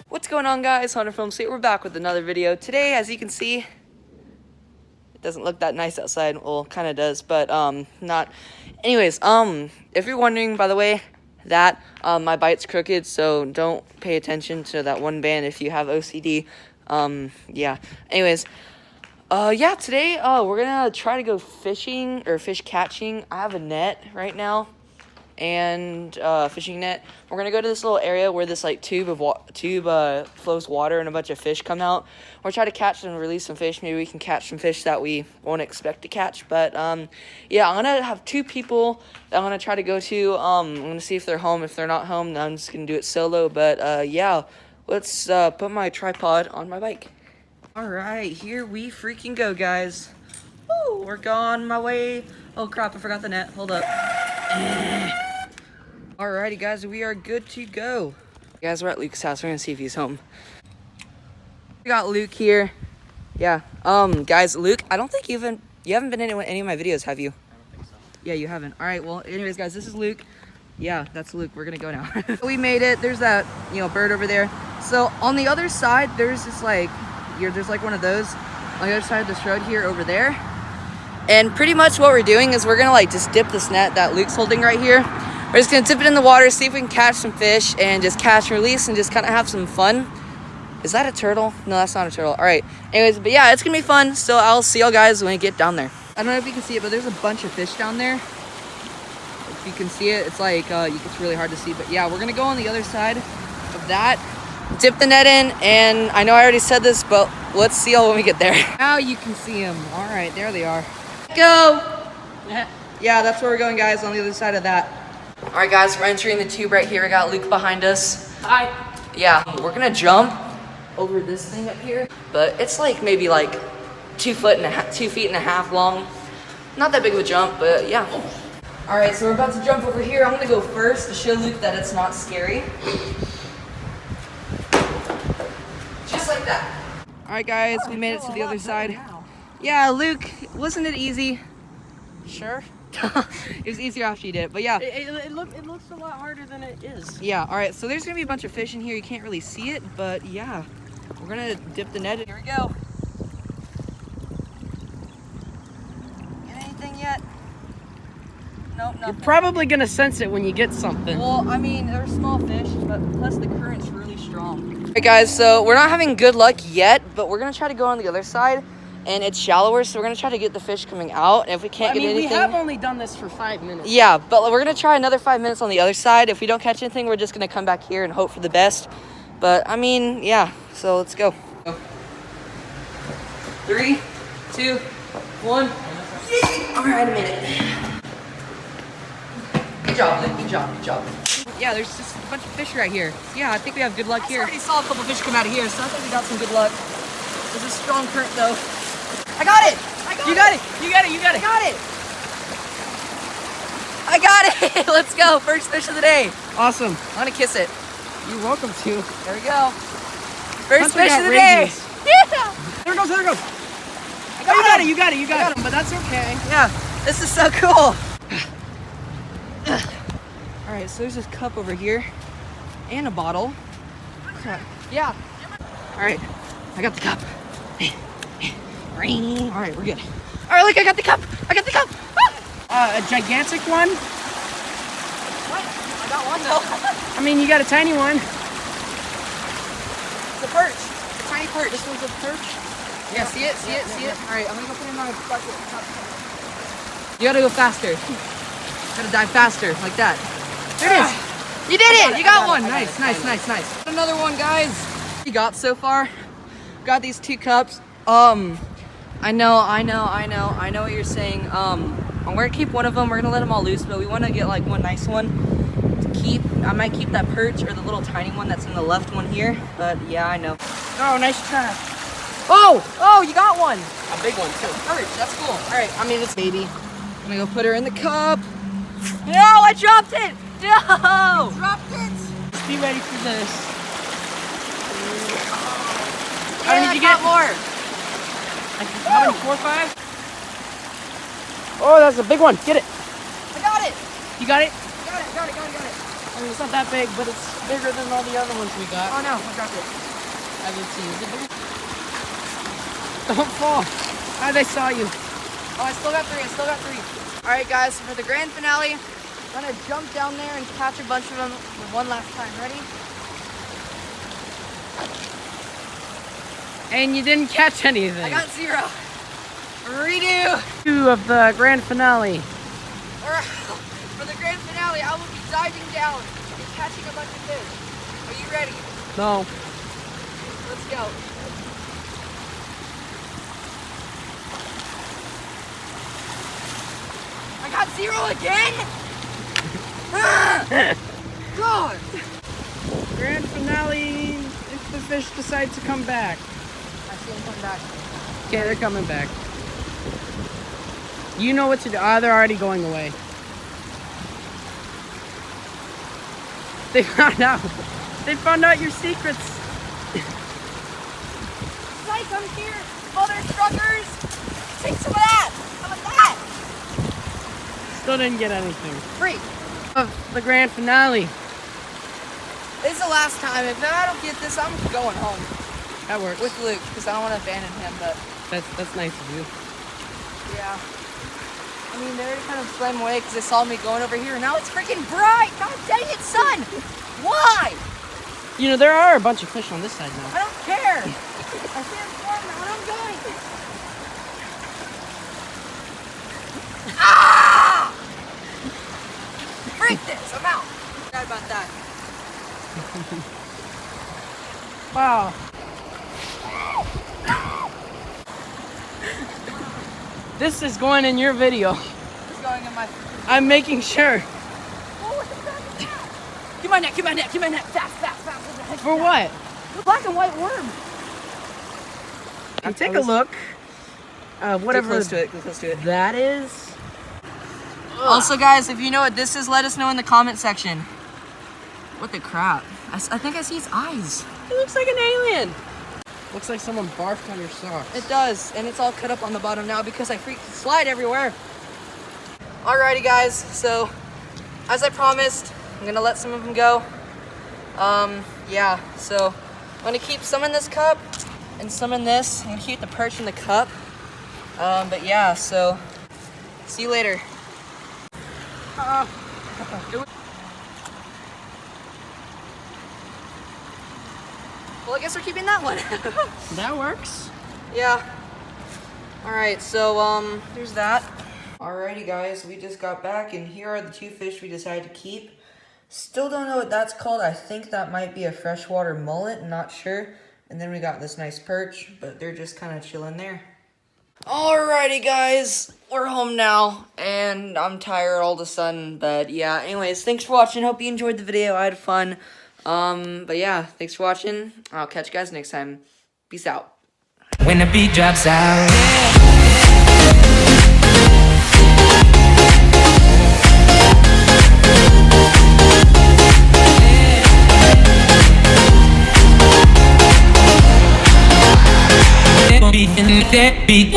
What's going on, guys? Hunter Film State. We're back with another video. Today, as you can see, it doesn't look that nice outside. Well, kind of does, but not. Anyways, if you're wondering, by the way, that my bite's crooked, so don't pay attention to that one band if you have OCD. Yeah. Anyways, yeah, today we're gonna try to go fishing or fish catching. I have a net right now and fishing net. We're gonna go to this little area where this like tube flows water and a bunch of fish come out. We'll try to catch and release some fish. Maybe we can catch some fish that we won't expect to catch. But yeah, I'm gonna have two people that I'm gonna try to go to. I'm gonna see if they're home. If they're not home, then I'm just gonna do it solo. But yeah, let's put my tripod on my bike. All right, here we freaking go, guys. Woo, we're on my way. Oh crap, I forgot the net. Hold up. Alrighty, guys, we are good to go. Guys, we're at Luke's house. We're gonna see if he's home. We got Luke here. Yeah. Guys, Luke, I don't think you haven't been in any of my videos, have you? I don't think so. Yeah, you haven't. All right. Well, anyways, guys, this is Luke. Yeah, that's Luke. We're gonna go now. We made it. There's that, bird over there. So on the other side, there's this there's like one of those on the other side of this road here over there. And pretty much what we're doing is we're gonna just dip this net that Luke's holding right here. We're just gonna dip it in the water, see if we can catch some fish, and just catch and release and just kind of have some fun. Is that a turtle? No, that's not a turtle. All right. Anyways, but yeah, it's gonna be fun. So I'll see y'all guys when we get down there. I don't know if you can see it, but there's a bunch of fish down there. If you can see it, it's like it's really hard to see. But yeah, we're gonna go on the other side of that, dip the net in, and I know I already said this, but let's see y'all when we get there. Now you can see them. All right, there they are. Go. Yeah, that's where we're going, guys, on the other side of that. All right, guys, we're entering the tube right here. I got Luke behind us. Hi. Yeah, we're gonna jump over this thing up here, but it's maybe 2 feet and a half long. Not that big of a jump, but yeah. All right, so we're about to jump over here. I'm gonna go first to show Luke that it's not scary. Just like that. All right, guys, we made it to the other side. Yeah, Luke, wasn't it easy? Sure. It was easier after you did it, but yeah. It looks a lot harder than it is. Yeah, all right, so there's gonna be a bunch of fish in here. You can't really see it, but yeah. We're gonna dip the net in. Here we go. Get anything yet? Nope, nothing. You're probably gonna sense it when you get something. Well, I mean, they're small fish, but plus the current's really strong. All right, guys, so we're not having good luck yet, but we're gonna try to go on the other side. And it's shallower, so we're gonna try to get the fish coming out. And if we can't get anything, we have only done this for 5 minutes. Yeah, but we're gonna try another 5 minutes on the other side. If we don't catch anything, we're just gonna come back here and hope for the best. But I mean, yeah. So let's go. 3, 2, 1. All right, I made it. Good job, Luke. Good job. Good job. Yeah, there's just a bunch of fish right here. Yeah, I think we have good luck here. I already saw a couple fish come out of here, so I think we got some good luck. There's a strong current though. I got it! You got it! You got it! I got it! I got it! Let's go! First fish of the day. Awesome. I'm gonna kiss it. You're welcome to. There we go. First Hunter fish got of the day. rabies. Yeah! There it goes. I You got it. But that's okay. Yeah, this is so cool. All right, so there's this cup over here and a bottle. Yeah. All right, I got the cup. All right, we're good. All right, look, I got the cup. A gigantic one? What? I got one though. I mean, you got a tiny one. It's a perch. It's a tiny perch. This one's a perch? Yeah, see it? All right, I'm gonna go put it in my bucket. You gotta go faster. Gotta dive faster, like that. There it is. You did it. You got one. Nice. Another one, guys. You got so far. Got these 2 cups. I know what you're saying. I'm gonna keep one of them. We're gonna let them all loose, but we want to get one nice one to keep. I might keep that perch or the little tiny one that's in the left one here. But yeah, I know. Oh, nice try. Oh, you got one. A big one too. Perch. That's cool. All right. I mean, it's baby. I'm gonna go put her in the cup. No, I dropped it. No. You dropped it. Just be ready for this. How many did you get? More. How many? 4 or 5? Oh, that's a big one. Get it. got it. You got it? Got it. I mean, it's not that big, but it's bigger than all the other ones we got. Oh no, I dropped it. I didn't see you. Don't fall. Ah, they saw you. Oh, I still got three. All right, guys, so for the grand finale, I'm gonna jump down there and catch a bunch of them one last time. Ready? And you didn't catch anything. I got 0. Redo. 2 of the grand finale. For the grand finale, I will be diving down and catching a bunch of fish. Are you ready? No. Let's go. I got 0 again? God. Grand finale, if the fish decide to come back. I see them coming back. Okay, they're coming back. You know what to do. Ah, they're already going away. They found out. They found out your secrets. Guys, I'm here. Mother truckers. Take some of that. How about that? Still didn't get anything. Free. Of the grand finale. This is the last time. If I don't get this, I'm going home That works. with Luke because I don't want to abandon him. But That's nice of you. yeah. I mean, they already kind of swam away because they saw me going over here. Now it's freaking bright. God dang it, son. Why? You know, there are a bunch of fish on this side now. I don't care. I see him swimming when I'm going. Ah! Freak this. I'm out. Forgot about that. Wow. This is going in your video. It's going in my... I'm making sure. Oh, what the fuck is that? Get my net. Fast. For what? The black and white worm. Take a look. Whatever Get close to it. that is. Also, guys, if you know what this is, let us know in the comment section. What the crap? I think I see its eyes. It looks like an alien. Looks like someone barfed on your socks. It does, and it's all cut up on the bottom now because I freaking slide everywhere. Alrighty, guys, so as I promised, I'm gonna let some of them go. Yeah, so I'm gonna keep some in this cup and some in this. I'm gonna keep the perch in the cup. But yeah, so see you later. Well, I guess we're keeping that one. That works. Yeah. Alright, so, there's that. Alrighty, guys, we just got back, and here are the 2 fish we decided to keep. Still don't know what that's called. I think that might be a freshwater mullet, not sure. And then we got this nice perch, but they're just kind of chilling there. Alrighty, guys, we're home now, and I'm tired all of a sudden, but yeah, anyways, thanks for watching. Hope you enjoyed the video. I had fun. But yeah, thanks for watching. I'll catch you guys next time. Peace out. When the beat drops out. Beat in that beat.